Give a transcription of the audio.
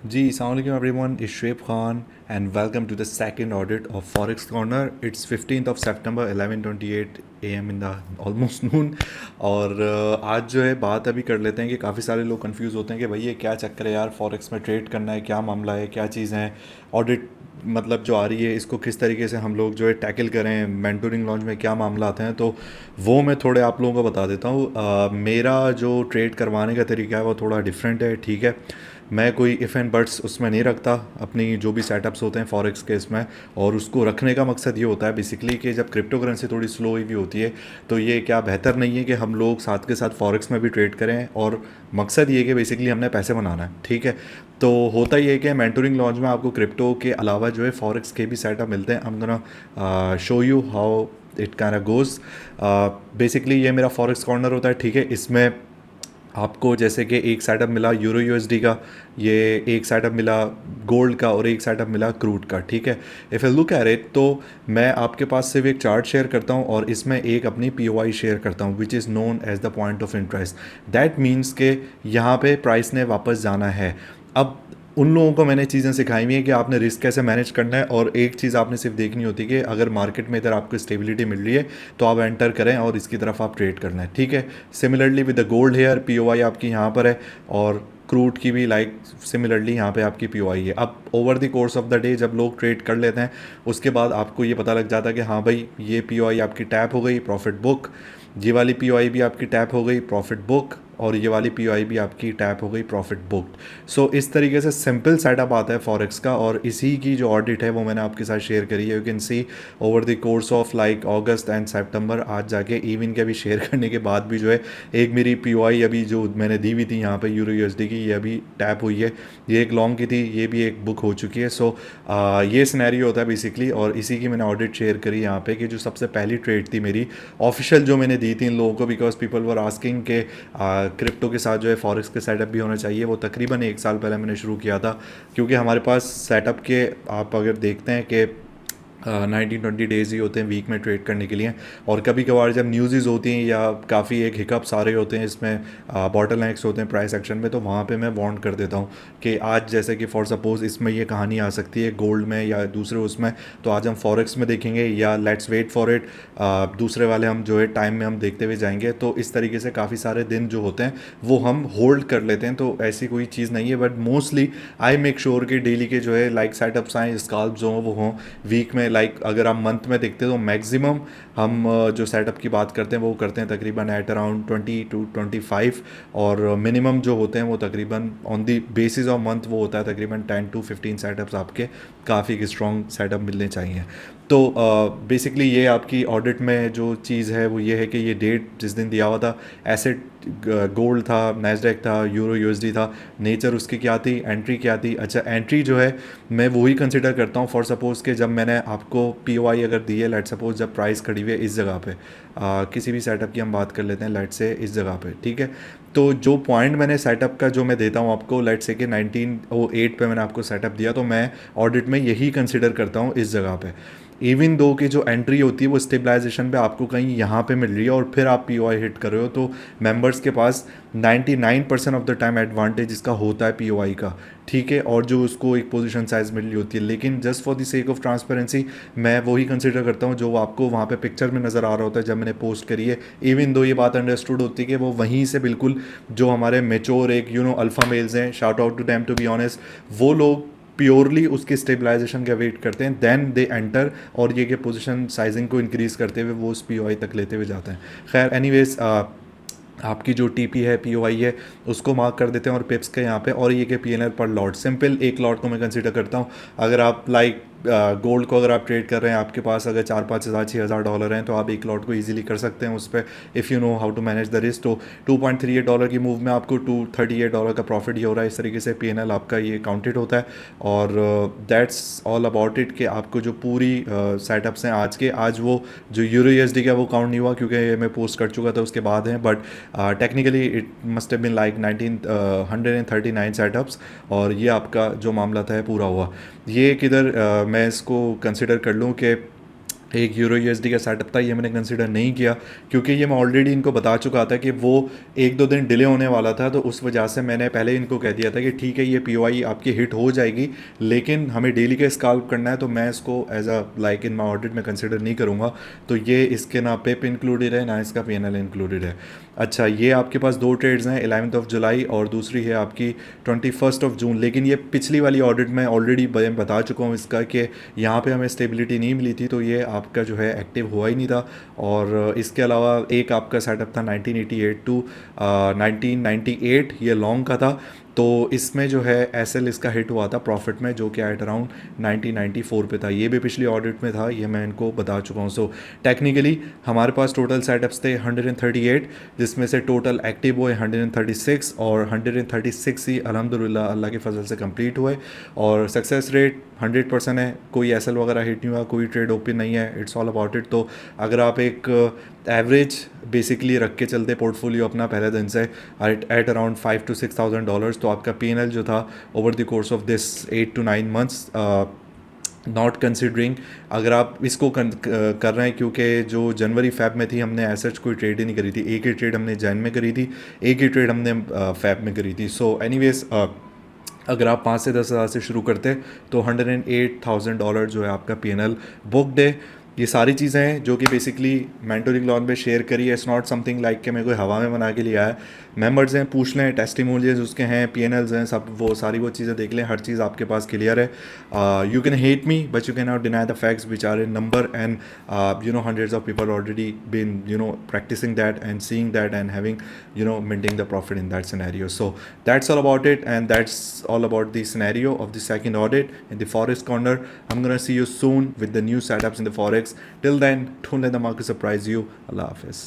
Ji, assalamualaikum everyone. It's Shoaib Khan and welcome to the second audit of Forex Corner. It's 15th of September 11:28 AM in the almost noon. और आज जो है बात अभी कर लेते हैं कि काफ़ी सारे लोग कंफ्यूज होते हैं कि भाई ये क्या चक्कर है यार, फॉरेक्स में ट्रेड करना है, क्या मामला है, क्या चीज़ है, ऑडिट मतलब जो आ रही है इसको किस तरीके से हम लोग जो है टैकल करें, मेंटोरिंग लॉन्च में क्या मामला आते हैं, तो वो मैं थोड़े आप लोगों को बता देता हूँ। मेरा जो ट्रेड करवाने का तरीका है वो थोड़ा डिफरेंट है, ठीक है। मैं कोई इफ़ एंड बट्स उसमें नहीं रखता अपनी जो भी सेटअप्स होते हैं फॉरेक्स के इसमें। और उसको रखने का मकसद ये होता है बेसिकली कि जब क्रिप्टो करेंसी थोड़ी स्लो हुई भी होती है तो ये क्या बेहतर नहीं है कि हम लोग साथ के साथ फॉरेक्स में भी ट्रेड करें, और मकसद ये है कि बेसिकली हमने पैसे बनाना है, ठीक है। तो होता ही है कि मेंटोरिंग लॉन्च में आपको क्रिप्टो के अलावा जो है फॉरेक्स के भी सेटअप मिलते हैं। I am gonna show you how it kind of goes. Basically ये मेरा फॉरेक्स कॉर्नर होता है, ठीक है। इसमें आपको जैसे कि एक सेटअप मिला यूरो यूएसडी का, ये एक सेटअप मिला गोल्ड का और एक सेटअप मिला क्रूड का, ठीक है। If you look at it तो मैं आपके पास सिर्फ एक चार्ट शेयर करता हूँ और इसमें एक अपनी पीओआई शेयर करता हूँ which is known as the point of interest. That means के यहाँ पे प्राइस ने वापस जाना है। अब उन लोगों को मैंने चीज़ें सिखाई हुई हैं कि आपने रिस्क कैसे मैनेज करना है, और एक चीज़ आपने सिर्फ देखनी होती है कि अगर मार्केट में इधर आपको स्टेबिलिटी मिल रही है तो आप एंटर करें और इसकी तरफ आप ट्रेड करना है, ठीक है। Similarly with the gold hair POI आपकी यहाँ पर है, और क्रूड की भी लाइक सिमिलरली यहाँ पे आपकी पीओआई है। अब over the course of the day जब लोग ट्रेड कर लेते हैं उसके बाद आपको ये पता लग जाता है कि हाँ भाई ये पीओआई आपकी टैप हो गई, प्रॉफिट बुक। ये वाली पीओआई भी आपकी टैप हो गई, प्रॉफिट बुक। और ये वाली पीओआई भी आपकी टैप हो गई, प्रॉफिट बुक्ड। सो इस तरीके से सिंपल सेटअप आता है फॉरेक्स का, और इसी की जो ऑडिट है वो मैंने आपके साथ शेयर करी है। You can see over the course of like August and September, आज जाके इवन के अभी शेयर करने के बाद भी जो है एक मेरी पीओआई अभी जो मैंने दी हुई थी यहाँ पे यूरो यूएसडी की, ये अभी टैप हुई है। ये एक लॉन्ग की थी, ये भी एक बुक हो चुकी है। सो ये सिनेरियो होता है बेसिकली, और इसी की मैंने ऑडिट शेयर करी यहाँ पे कि जो सबसे पहली ट्रेड थी मेरी ऑफिशियल जो मैंने दी थी इन लोगों को, बिकॉज पीपल वर आस्किंग के क्रिप्टो के साथ जो है फॉरेक्स के सेटअप भी होना चाहिए। वो तकरीबन एक साल पहले मैंने शुरू किया था, क्योंकि हमारे पास सेटअप के आप अगर देखते हैं कि 19-20 डेज़ ही होते हैं वीक में ट्रेड करने के लिए। और कभी कभार जब न्यूज़ होती हैं या काफ़ी एक हिकअप्स आ रहे होते हैं इसमें, बॉटल नेक्स होते हैं प्राइस एक्शन में, तो वहाँ पे मैं वार्न कर देता हूँ कि आज जैसे कि फॉर सपोज़ इसमें ये कहानी आ सकती है गोल्ड में या दूसरे उसमें, तो आज हम फॉरेक्स में देखेंगे या लेट्स वेट फॉर इट, दूसरे वाले हम जो है टाइम में हम देखते हुए जाएंगे। तो इस तरीके से काफ़ी सारे दिन जो होते हैं वो हम होल्ड कर लेते हैं। तो ऐसी कोई चीज़ नहीं है, but mostly I make sure कि डेली के जो है लाइक सेटअप्स आएँ, स्काल्प जो हों वो हों। वीक में लाइक अगर आप मंथ में देखते हैं तो मैक्सिमम हम जो सेटअप की बात करते हैं वो करते हैं तकरीबन एट अराउंड 20 to 25, और मिनिमम जो होते हैं वो तकरीबन on the basis of month वो होता है तकरीबन 10 to 15 सेटअप्स आपके काफ़ी स्ट्रॉन्ग सेटअप मिलने चाहिए। तो बेसिकली ये आपकी ऑडिट में जो चीज़ है वो ये है कि ये डेट जिस दिन दिया हुआ था, एसेट गोल्ड था, नैस्डैक था, यूरो यूएसडी था, नेचर उसकी क्या थी, एंट्री क्या थी। अच्छा, एंट्री जो है मैं वही कंसिडर करता हूँ फॉर सपोज़ कि जब मैंने आपको पीओआई अगर दी है, लेट सपोज जब प्राइस खड़ी हुई है इस जगह पे, किसी भी सेटअप की हम बात कर लेते हैं लेट से इस जगह पे, ठीक है। तो जो पॉइंट मैंने सेटअप का जो मैं देता हूँ आपको, लेट से कि 1908 पे मैंने आपको सेटअप दिया, तो मैं ऑडिट में यही कंसिडर करता हूँ इस जगह पे। इवन दो की जो एंट्री होती है वो स्टेबलाइजेशन पे आपको कहीं यहाँ पे मिल रही है और फिर आप पीओआई हिट कर रहे हो, तो मेंबर्स के पास 99% ऑफ द टाइम एडवांटेज इसका होता है पीओआई का, ठीक है। और जो उसको एक पोजीशन साइज मिल रही होती है, लेकिन just for the sake of transparency मैं वही कंसिडर करता हूँ जो आपको वहाँ पे पिक्चर में नज़र आ रहा होता है जब मैंने पोस्ट करी है। इवन दो ये बात अंडरस्टूड होती है कि वो वहीं से बिल्कुल जो हमारे मेच्योर एक अल्फ़ा मेल्स हैं, shout out to them to be honest, वो लोग प्योरली उसके स्टेबलाइजेशन का वेट करते हैं, देन दे एंटर, और ये कि पोजीशन साइजिंग को इंक्रीज़ करते हुए वो उस पीओआई तक लेते हुए जाते हैं। खैर एनीवेज, आपकी जो टीपी है पीओआई है उसको मार्क कर देते हैं और पिप्स के यहाँ पे, और ये कि पीएनआर पर लॉट, सिंपल एक लॉट को मैं कंसीडर करता हूँ। अगर आप लाइक गोल्ड को अगर आप ट्रेड कर रहे हैं, आपके पास अगर 4-5 हज़ार 6 हज़ार डॉलर हैं तो आप एक लॉट को इजीली कर सकते हैं उस पर, if you know how to manage the risk. तो $2.38 की मूव में आपको $238 का प्रॉफिट ये हो रहा है। इस तरीके से पीएनएल आपका ये काउंटेड होता है, और दैट्स ऑल अबाउट इट। कि आपको जो पूरी सेटअप्स हैं आज के, आज वो जो यूरो यूएसडी का वो काउंट नहीं हुआ क्योंकि मैं पोस्ट कर चुका था उसके बाद हैं, but technically it must have been like 139 setups, और ये आपका जो मामला था है पूरा हुआ। ये किधर मैं इसको कंसिडर कर लूँ कि एक यूरो यूएसडी का सेटअप था, ये मैंने कंसिडर नहीं किया क्योंकि ये मैं ऑलरेडी इनको बता चुका था कि वो एक दो दिन डिले होने वाला था, तो उस वजह से मैंने पहले इनको कह दिया था कि ठीक है ये पीओआई आपकी हिट हो जाएगी, लेकिन हमें डेली का स्काल्प करना है, तो मैं इसको as a like in my audit में कंसिडर नहीं करूँगा। तो ये इसके ना पिप इंक्लूडेड है ना इसका पीएनएल इंक्लूडेड है। अच्छा, ये आपके पास दो ट्रेड्स हैं, 11th ऑफ जुलाई और दूसरी है आपकी 21st ऑफ जून। लेकिन ये पिछली वाली ऑडिट में ऑलरेडी बता चुका हूँ इसका कि यहाँ पे हमें स्टेबिलिटी नहीं मिली थी, तो ये आपका जो है एक्टिव हुआ ही नहीं था। और इसके अलावा एक आपका सेटअप था 1988 टू 1998, ये लॉन्ग का था। तो इसमें जो है एसएल इसका हिट हुआ था प्रॉफिट में, जो कि एट अराउंड 1994 पे था। ये भी पिछली ऑडिट में था, ये मैं इनको बता चुका हूँ। सो टेक्निकली हमारे पास टोटल सेटअप्स थे 138, जिसमें से टोटल एक्टिव हुए 136 और 136 ही अल्हम्दुलिल्लाह अल्लाह के फजल से कंप्लीट हुए। और सक्सेस रेट 100% है, कोई एसएल वगैरह हिट नहीं हुआ, कोई ट्रेड ओपन नहीं है, इट्स ऑल अबाउट इट। तो अगर आप एक एवरेज बेसिकली रख के चलते पोर्टफोलियो अपना पहले दिन से एट अराउंड $5,000 to $6,000, तो आपका पीएनएल जो था over the course of this 8 to 9 months, not considering अगर आप इसको कर रहे हैं, क्योंकि जो जनवरी फैब में थी हमने ऐसा कोई ट्रेड ही नहीं करी थी, एक ही ट्रेड हमने जैन में करी थी, एक ही ट्रेड हमने फैब में करी थी। सो एनीवेज अगर आप 5 से 10 हज़ार से शुरू करते तो $108,000 जो है आपका पीएनएल बुकड है। ये सारी चीज़ें हैं जो कि बेसिकली मेंटोरिंग लॉन पे शेयर करी है। इट्स नॉट समथिंग लाइक कि मैं कोई हवा में बना के लिया है। मेंबर्स हैं, पूछ लें, टेस्टिमोनियल्स उसके हैं, पीएनएल्स हैं, सब वो सारी वो चीज़ें देख लें, हर चीज़ आपके पास क्लियर है। You can hate me but you can not deny the facts which are in number, and hundreds of people already been practicing that and seeing that and having minting the profit in that scenario. So that's all about it, and that's all about the scenario of the second audit in the Forex Corner. I'm gonna see you soon with the new setups in the Forex. Till then, don't let the market surprise you. Allah Hafiz.